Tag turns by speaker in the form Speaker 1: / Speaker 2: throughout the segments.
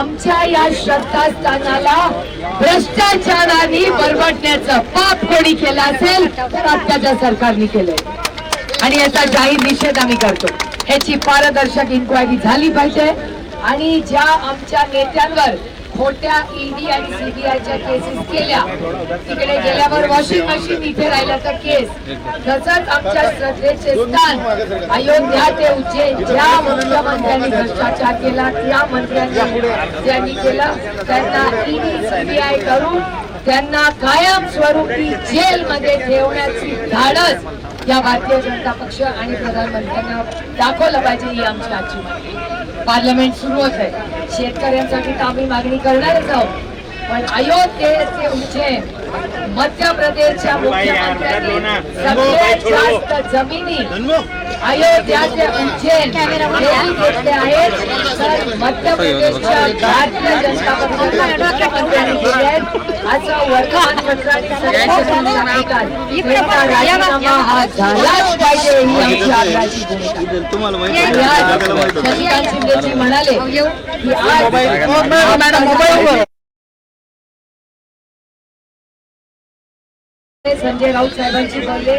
Speaker 1: आमच्या या श्रद्धास्थानाला भ्रष्टाचाराने बरबडण्याचं पाप कोणी केलं असेल तर आत्ताच्या सरकारने केलंय आणि याचा जाहीर निषेध आम्ही करतो। ह्याची पारदर्शक इन्क्वायरी झाली पाहिजे आणि ज्या आमच्या नेत्यांवर खोट्या ईडी आणि सीबीआयच्या केसेस केल्या तिकडे गेल्यावर वॉशिंग मशीन इथे राहिलं तर केस, तसंच आमच्या श्रद्धेचे स्थान अयोध्या ते उज्जैन ज्या मुख्यमंत्र्यांनी भ्रष्टाचार केला त्या मंत्र्यांनी ज्यांनी केला त्यांना ईडी सीबीआय करून त्यांना कायम स्वरूपी जेलमध्ये ठेवण्याची धाडस या भारतीय जनता पक्ष आणि प्रधानमंत्र्यांना दाखवलं पाहिजे। ही आमची आजची मागणी। पार्लमेंट सुरू होत आहे, शेतकऱ्यांसाठी तर आम्ही मागणी करणारच आहोत, पण अयोध्येचे उज्जैन मध्य प्रदेशच्या मुख्यमंत्र्यांनी सगळ्यात जास्त जमिनी अयोध्याचे उज्जैन घेतले आहेत तर मध्य प्रदेशच्या भारतीय जनता पक्षाच्या मुख्यमंत्र्यांनी केले आहेत। असं वर्तमानपत्रांनी राजीनामा हा झालाच पाहिजे ही आमची आग्रहाची भूमिका। शशिकांत शिंदेजी म्हणाले की आज संजय राऊत साहेबांची बोलले,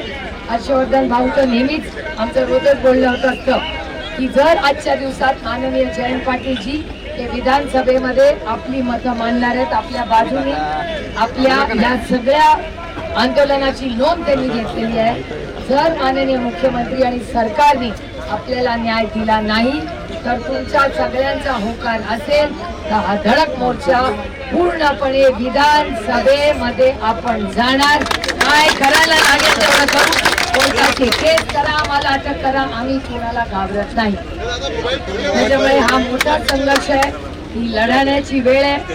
Speaker 1: हर्षवर्धन भाऊ तर नेहमीच आमचं रोजच बोलणं होत असतं की जर आजच्या दिवसात माननीय जयंत पाटीलजी हे विधानसभेमध्ये आपली मतं मांडणार आहेत, आपल्या बाजूने आपल्या या सगळ्या आंदोलनाची नोंद त्यांनी घेतलेली आहे, जर माननीय मुख्यमंत्री आणि सरकारने आपल्याला न्याय दिला नाही तर तुमच्या सगळ्यांचा होकार असेल तर हा धडक मोर्चा पूर्णपणे विधानसभेमध्ये आपण जाणार। काय करायला लागेल तेवढं करू, कोर्टाची केस करा, आम्हाला अटक करा, आम्ही कोणाला घाबरत नाही। त्याच्यामुळे हा मोठा संघर्ष आहे, ही लढण्याची वेळ आहे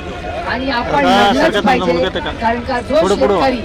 Speaker 1: आणि आपण लढलंच पाहिजे, कारण का जो शेतकरी